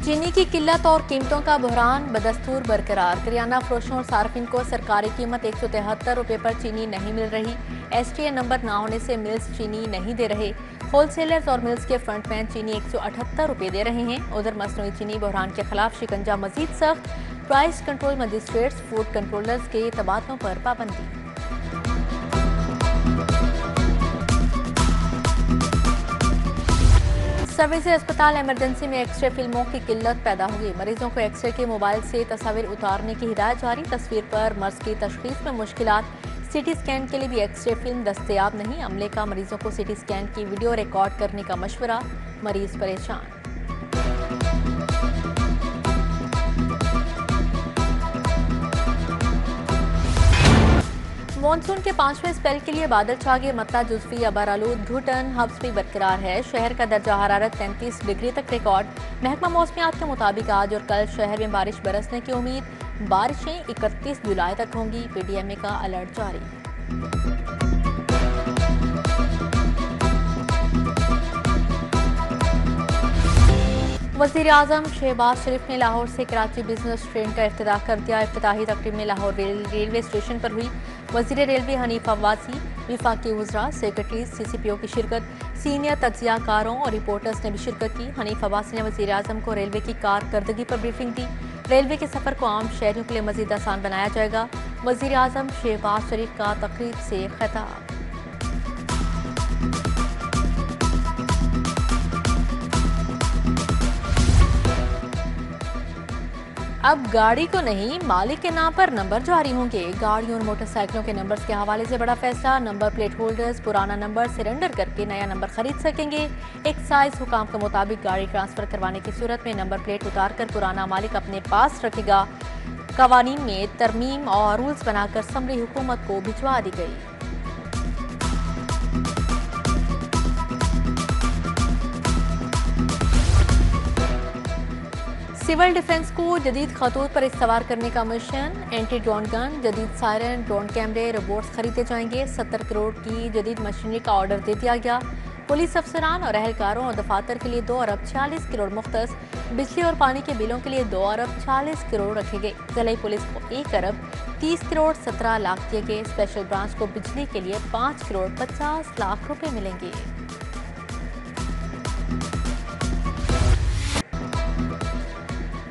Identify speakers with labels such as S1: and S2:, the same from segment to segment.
S1: चीनी की किल्लत और कीमतों का बहरान बदस्तूर बरकरार। करियाना फरोशों और सार्फिन को सरकारी कीमत 173 रुपये पर चीनी नहीं मिल रही। एसटीए नंबर ना होने से मिल्स चीनी नहीं दे रहे। होलसेलर्स और मिल्स के फ्रंटमैन चीनी 178 रुपये दे रहे हैं। उधर मसनूई चीनी बहरान के खिलाफ शिकंजा मजीद सख्त। Price control magistrates food controllers के तबादलों पर पाबंदी। सर्विस अस्पताल इमरजेंसी में एक्सरे फिल्मों की किल्लत पैदा होगी। मरीजों को एक्सरे के मोबाइल से तस्वीर उतारने की हिदायत जारी। तस्वीर पर मर्ज की तशखीस में मुश्किलात। सीटी स्कैन के लिए भी एक्सरे फिल्म दस्तयाब नहीं। अमले का मरीजों को सीटी स्कैन की वीडियो रिकॉर्ड करने का मशवरा। मरीज परेशान। मॉनसून के 5वें स्पेल के लिए बादल छा गए। मत्ता जुज़वी अबारालूद घुटन हब्स भी बरकरार है। शहर का दर्जा हरारत 33 डिग्री तक रिकॉर्ड। महकमा मौसमियात के मुताबिक आज और कल शहर में बारिश बरसने की उम्मीद। बारिशें 31 जुलाई तक होंगी। पीडीएमए का अलर्ट जारी। वज़ीर आज़म शहबाज शरीफ ने लाहौर से कराची बिजनेस ट्रेन का इफ्तिताह कर दिया। इफ्तिताही तकरीब में लाहौर रेलवे स्टेशन पर हुई। वज़ीर रेलवे हनीफ अब्बासी, विफाकी वज़रा, सेक्रेटरीज, CCPO की शिरकत। सीनियर तज्ज़ियाकारों और रिपोर्टर्स ने भी शिरकत की। हनीफ अब्बासी ने वज़ीर आज़म को रेलवे की कारकर्दगी पर ब्रीफिंग दी। रेलवे के सफ़र को आम शहरियों के लिए मज़ीद आसान बनाया जाएगा। वज़ीर आज़म शहबाज शरीफ का तकरीब से खिताब। अब गाड़ी को नहीं, मालिक के नाम पर नंबर जारी होंगे। गाड़ियों और मोटरसाइकिलों के नंबर्स के हवाले से बड़ा फैसला। नंबर प्लेट होल्डर्स पुराना नंबर सरेंडर करके नया नंबर खरीद सकेंगे। एक्साइज हुकाम के मुताबिक गाड़ी ट्रांसफर करवाने की सूरत में नंबर प्लेट उतारकर पुराना मालिक अपने पास रखेगा। कवानीन में तरमीम और रूल्स बनाकर समरी हुकूमत को भिजवा दी गई। सिविल डिफेंस को जदीद खतूत पर इस्तवार करने का मिशन। एंटी ड्रोन गन, जदीद सायरन, ड्रोन कैमरे, रोबोट्स खरीदे जाएंगे। 70 करोड़ की जदीद मशीनरी का ऑर्डर दे दिया गया। पुलिस अफसरान और अहलकारों और दफातर के लिए 2 अरब 40 करोड़ मुख्तस। बिजली और पानी के बिलों के लिए 2 अरब 40 करोड़ रखे गए। जिले पुलिस को 1 अरब 30 करोड़ 17 लाख दिए गए। स्पेशल ब्रांच को बिजली के लिए 5 करोड़ 50 लाख रुपए मिलेंगे।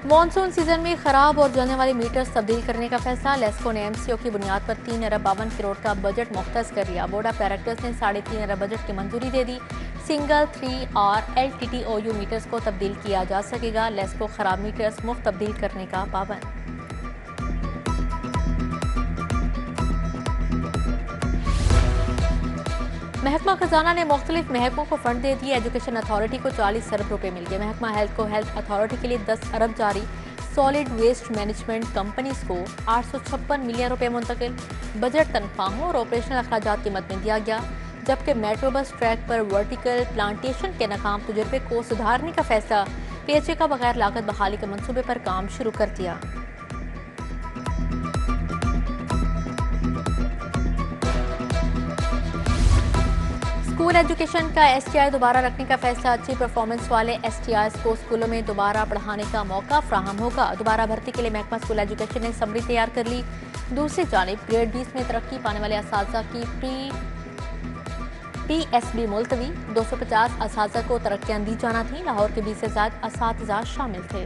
S1: मॉनसून सीजन में खराब और जलने वाले मीटर्स तब्दील करने का फैसला। लेस्को ने MCO की बुनियाद पर 3 अरब 52 करोड़ का बजट मुख्तस कर लिया। बोर्ड ऑफ डायरेक्टर्स ने 3.5 अरब बजट की मंजूरी दे दी। सिंगल 3 और LTTOU मीटर्स को तब्दील किया जा सकेगा। लेस्को खराब मीटर्स मुफ्त तब्दील करने का पाबंद। महकमा खजाना ने मुख्तलिफ महकमों को फंड दे दिए। एजुकेशन अथॉरिटी को 40 अरब रुपए मिल गए। महकमा हेल्थ को हेल्थ अथॉरिटी के लिए 10 अरब जारी। सॉलिड वेस्ट मैनेजमेंट कंपनीज को 856 मिलियन रुपए मुंतकिल। बजट तनख्वाहों और ऑपरेशनल अखराजात की मद में दिया गया। जबकि मेट्रो बस ट्रैक पर वर्टिकल प्लांटेशन के नाकाम तजुर्बे को सुधारने का फैसला। PHA का बगैर लागत बहाली के मंसूबे पर काम शुरू कर दिया। स्कूल एजुकेशन का STI दोबारा रखने का फैसला। अच्छी परफॉर्मेंस वाले STIs को स्कूलों में दोबारा पढ़ाने का मौका फ्राहम होगा। दोबारा भर्ती के लिए महकमा स्कूल एजुकेशन ने समरी तैयार कर ली। दूसरी जानिब ग्रेड 20 में तरक्की पाने वाले असातिज़ा की PSB मुलतवी। 250 असातिज़ा को तरक्कियां दी जाना थी। लाहौर के 20 से ज़्यादा असातिज़ा शामिल थे।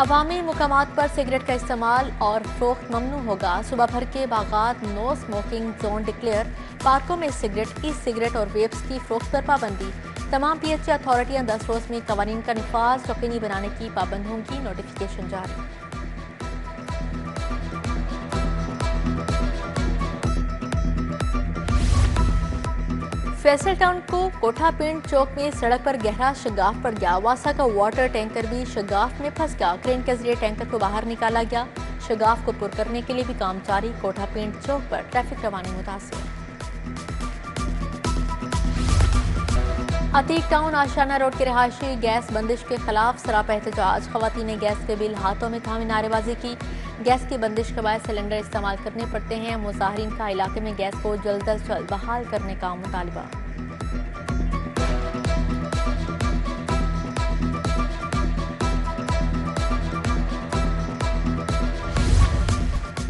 S1: अवामी मुकामात पर सिगरेट का इस्तेमाल और फरोख्त ममनू होगा। सुबह भर के बागात नो स्मोकिंग जोन डिक्लेयर। पार्कों में सिगरेट, ई सिगरेट और वेप्स की फरोख्त पर पाबंदी। तमाम PHA अथॉरिटियां 10 रोज में कवानीन का निफाज यकीनी बनाने की पाबंद होंगी। नोटिफिकेशन जारी। फैसल टाउन को कोठा पिंड चौक में सड़क पर गहरा शगाफ पड़ गया। वासा का वाटर टैंकर भी शगाफ में फंस गया। क्रेन के जरिए टैंकर को बाहर निकाला गया। शगाफ को पुर करने के लिए भी काम जारी। कोठा पिंड चौक पर ट्रैफिक रवानी मुतासिर। अतीक टाउन आशाना रोड के रहायशी गैस बंदिश के खिलाफ सरापा एहतजाज। खवातीन ने गैस के बिल हाथों में थामे नारेबाजी की। गैस की बंदिश के बाद सिलेंडर इस्तेमाल करने पड़ते हैं। मुजाहिरीन का इलाके में गैस को जल्द अज जल्द बहाल करने का मुतालबा।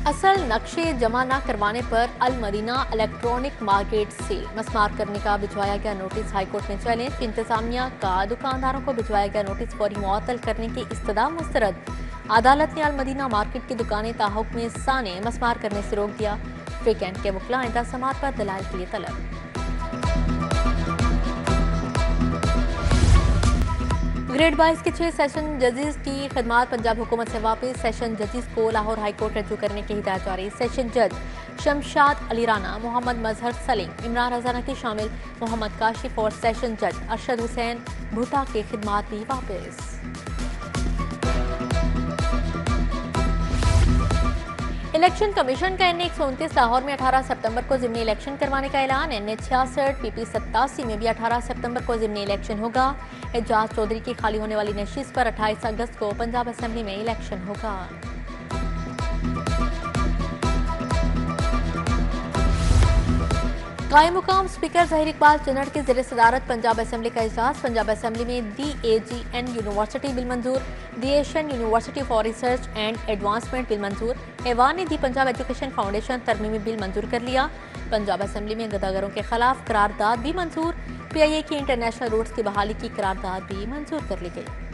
S1: असल नक्शे जमा न करवाने पर अल मदीना इलेक्ट्रॉनिक मार्केट से मस्मार करने का भिजवाया गया नोटिस हाईकोर्ट में चैलेंज। इंतजामिया का दुकानदारों को भिजवाया गया नोटिस फौरी मुअत्तल करने की इस्तदा मुस्तरद। अदालत ने अल मदीना मार्केट की दुकानें ताहुक्म साने मस्मार करने से रोक दिया। वीकेंड के मुखला आइंदा समात पर दलाल के लिए तलब। ग्रेड 22 के 6 सेशन जजेस की खिदमात पंजाब हुकूमत से वापस। सेशन जजेस को लाहौर हाई कोर्ट रजू करने की हिदायत जारी। सेशन जज शमशाद अली राना, मोहम्मद मजहर सलीम, इमरान रजाना के शामिल मोहम्मद काशिफ और सेशन जज अरशद हुसैन भुट्टा की खिदमात भी वापस। इलेक्शन कमीशन का NA 129 लाहौर में 18 सितंबर को ज़िमनी इलेक्शन करवाने का ऐलान। NA 66 PP 87 में भी 18 सितंबर को ज़िमनी इलेक्शन होगा। एजाज चौधरी की खाली होने वाली नशिस्त पर 28 अगस्त को पंजाब असेंबली में इलेक्शन होगा। कायम मुकाम स्पीकर ज़हीर इकबाल चन्नड़ की ज़ेर सदारत पंजाब असेंबली का इजलास। पंजाब असेंबली में DAGN यूनिवर्सिटी बिल मंजूर। The Asian university for research and advancement bill मंजूर। ऐवान ने दी पंजाब एजुकेशन फाउंडेशन तरमीमी बिल मंजूर कर लिया। पंजाब असेंबली में गदागरों के खिलाफ करारदाद भी मंजूर। PIA की इंटरनेशनल रूट्स की बहाली की करारदाद भी मंजूर कर ली गई।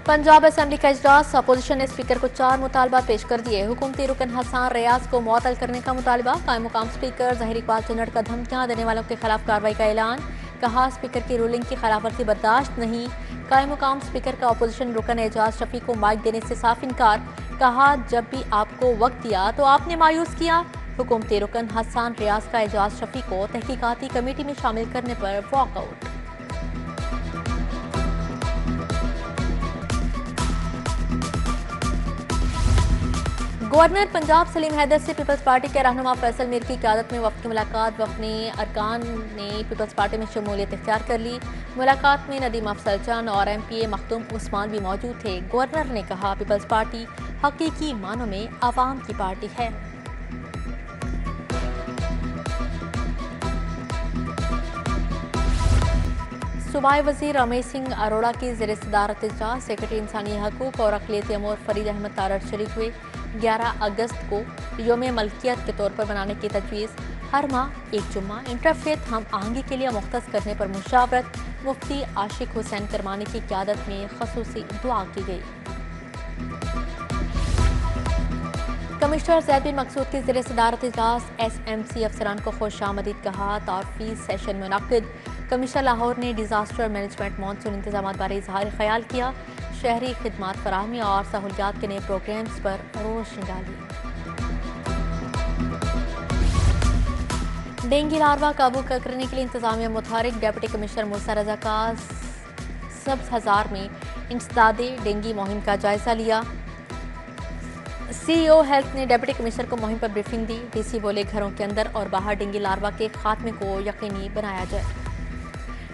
S1: पंजाब असेंबली का इजलास। अपोजिशन ने स्पीकर को 4 मुतालबा पेश कर दिए। हुकूमती रुकन हसन रियाज को मुअत्तल करने का मुतालबा। कायम मुकाम स्पीकर ज़हीर इकबाल चन्नड़ का धमकियां देने वालों के खिलाफ कार्रवाई का ऐलान। कहा स्पीकर की रूलिंग की खिलाफवर्जी बर्दाश्त नहीं। कायम मुकाम स्पीकर का अपोजिशन रुकन एजाज शफी को माइक देने से साफ इनकार। कहा जब भी आपको वक्त दिया तो आपने मायूस किया। हुकूमती रुकन हसन रियाज का एजाज शफी को तहकीकाती कमेटी में शामिल करने पर वॉकआउट। गवर्नर पंजाब सलीम हैदर से पीपल्स पार्टी के रहनुमा फैसल मीर की क़यादत में वफ़द की मुलाकात। वफ़द ने अरकान ने पीपल्स पार्टी में शमूलियत इख्तियार कर ली। मुलाकात में नदीम अफजल चंद और MPA मखदूम उस्मान भी मौजूद थे। गवर्नर ने कहा पीपल्स पार्टी हकीकी मानों में आवाम की पार्टी है। सूबाई वज़ीर रमेश सिंह अरोड़ा की ज़ेर सदारत इजलास। सेक्रेटरी इंसानी हकूक़ और अक़लियती अमूर फरीद अहमद तारड़ शरीक हुए। 11 अगस्त को योम मलकियत के तौर पर मनाने की तजवीज़। हर माह एक जुम्मा इंटरफेथ हम आहंगी के लिए मुख्तस करने पर मुशावरत। मुफ्ती आशिक हुसैन करमानी की क़यादत में खसूसी दुआ की गई। कमिश्नर ज़ैद बिन मकसूद की ज़ेर सदारत इजलास। SMC अफसरान को खुशामदीद कहा। तारफ़ी सेशन मुनक्किद। कमिश्नर लाहौर ने डिजास्टर मैनेजमेंट मानसून इंतजाम बारे इजहार ख्याल किया। शहरी खिदमात फराहमी और सहूलियात के नए प्रोग्राम्स पर रोशनी डाली। डेंगू लार्वा काबू करने के लिए इंतजामिया मुतहरिक। डिप्टी कमिश्नर मूसा रजा का सब्ज़ हजार में इंसदादे डेंगू मुहिम का जायजा लिया। CEO हेल्थ ने डिप्टी कमिश्नर को मुहिम पर ब्रीफिंग दी। DC बोले घरों के अंदर और बाहर डेंगू लार्वा के खात्मे को यकीनी बनाया जाए।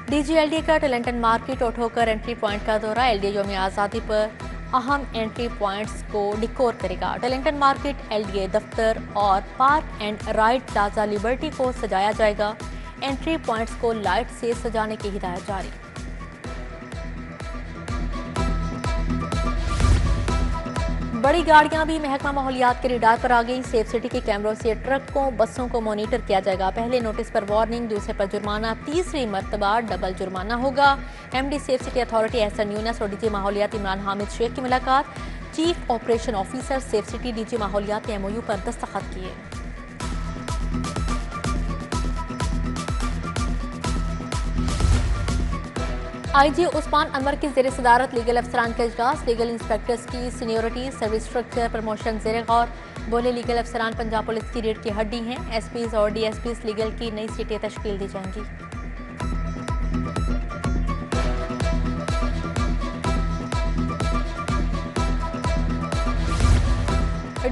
S1: DG LDA का टैलेंटन मार्केट और ठोकर एंट्री पॉइंट का दौरा। LDA यौम आज़ादी पर अहम एंट्री पॉइंट्स को डिकोर करेगा। टैलेंटन मार्केट, LDA दफ्तर और park and ride plaza liberty को सजाया जाएगा। एंट्री पॉइंट्स को लाइट से सजाने की हिदायत जारी। बड़ी गाड़ियां भी महकमा माहौलियात के रिडार पर आ गई। सेफ सिटी के कैमरों से ट्रकों बसों को मॉनिटर किया जाएगा। पहले नोटिस पर वार्निंग, दूसरे पर जुर्माना, तीसरी मरतबा डबल जुर्माना होगा। MD safe city authority Ehsan Younas और DG माहौलियात इमरान हामिद शेख की मुलाकात। Chief operation officer safe city DG माहौलियात ने MOU पर दस्तखत किए। IG उस्मान अनवर की ज़ेर सदारत लीगल अफसरान का इजलास। लीगल इंस्पेक्टर्स की सीनियोरिटी, सर्विस स्ट्रक्चर, प्रमोशन ज़ेर गौर। बोले लीगल अफसरान पंजाब पुलिस की रीढ़ की हड्डी हैं। SPs और DSPs लीगल की नई सीटें तश्कील दी जाएंगी।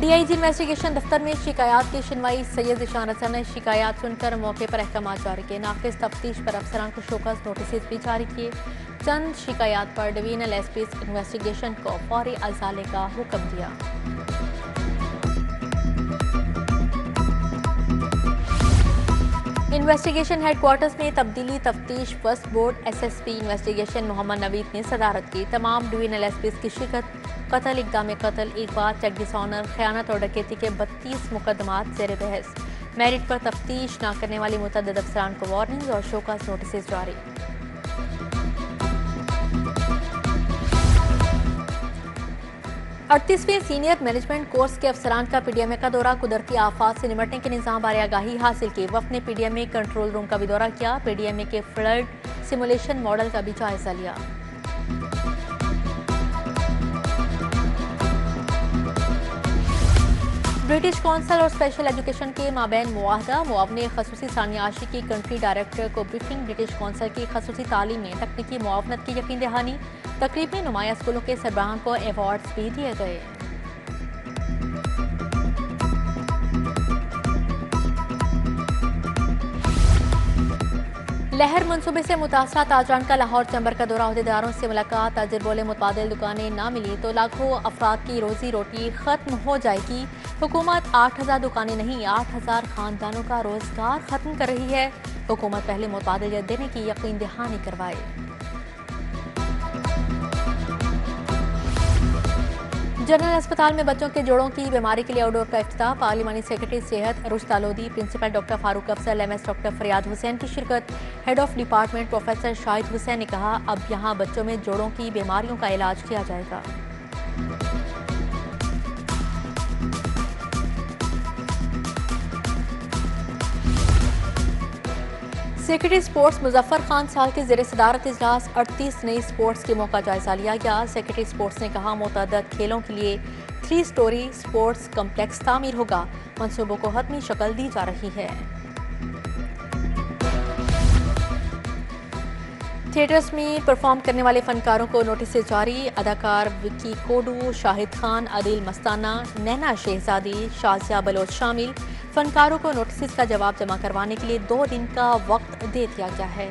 S1: डीआईजी इन्वेस्टिगेशन दफ्तर में शिकायत की सुनवाई। सैयद ज़ीशान हसन ने शिकायत सुनकर मौके पर अहकाम जारी किए। नाकिस तफ्तीश पर अफसरान को शोकस नोटिस भी जारी किए। चंद शिकायत पर डिवीजनल एसपी इन्वेस्टिगेशन को फौरी अजाले का हुक्म दिया। इन्वेस्टिगेशन हेडक्वार्टर्स में तब्दीली तफ्तीश। First board SSP investigation Mohammad Naveed ने सदारत की। तमाम डिवीजनल एसपी की शिरकत। कत्ल, इक़दाम कत्ल, अगवा, चेक डिसऑनर, खयानत और डकैती के 32 मुकदमात ज़ेर बहस। मेरिट पर तफ्तीश न करने वाली मुतअद्दिद अफसरान को वार्निंग और शोकस नोटिस जारी। 38वें सीनियर मैनेजमेंट कोर्स के अफसरान का पीडीएमए का दौरा। कुदरती आफात से निपटने के निज़ाम बारे आगाही हासिल की। वफ़द ने पीडीएमए कंट्रोल रूम का भी दौरा किया। पीडीएमए के फ्लड सिमुलेशन मॉडल का भी जायजा लिया। ब्रिटिश कौंसिल और स्पेशल एजुकेशन के माबैन मुआहदा। मुआवने खसूसी सानिया आशी की कंट्री डायरेक्टर को ब्रीफिंग। ब्रिटिश कौंसिल की खसूसी तालीम में तकनीकी मुआवनत की यकीन दहानी। तकरीब में नुमाया स्कूलों के सरबराहान को अवार्ड्स भी दिए गए। लहर मनसूबे से मुतासरा ताजरान का लाहौर चैम्बर का दौरा। अहदेदारों से मुलाकात। ताजिर बोले मुतबादिल दुकानें ना मिली तो लाखों अफराद की रोजी रोटी खत्म हो जाएगी। हुकूमत 8000 दुकानें नहीं 8000 खानदानों का रोजगार खत्म कर रही है। हुकूमत पहले मुतबादिल देने की यकीन दहानी करवाए। जनरल अस्पताल में बच्चों के जोड़ों की बीमारी के लिए आउटडोर का इफ्तिताह। पार्लिमानी सेक्रेटरी सेहत Rushta Lodhi, principal doctor Farooq Afzal, MS doctor Faryad Hussain की शिरकत। Head of department professor Shahid Hussain ने कहा, अब यहाँ बच्चों में जोड़ों की बीमारियों का इलाज किया जाएगा। सेक्रेटरी स्पोर्ट्स मुजफ्फर खान साल के ज़ेर सदारत इजलास। 38 नई स्पोर्ट्स के मौका जायजा लिया गया। सेक्रेटरी स्पोर्ट्स ने कहा, मुतअद्दिद खेलों के लिए 3 स्टोरी स्पोर्ट्स कम्प्लेक्स तामीर होगा। मंसूबों को हतमी शक्ल दी जा रही है। थिएटर्स में परफॉर्म करने वाले फनकारों को नोटिस जारी। अदाकार विक्की कोडू, शाहिद खान, आदिल मस्ताना, नैना शहजादी, शाजिया बलोच शामिल। फनकारों को नोटिस का जवाब जमा करवाने के लिए 2 दिन का वक्त दे दिया गया है।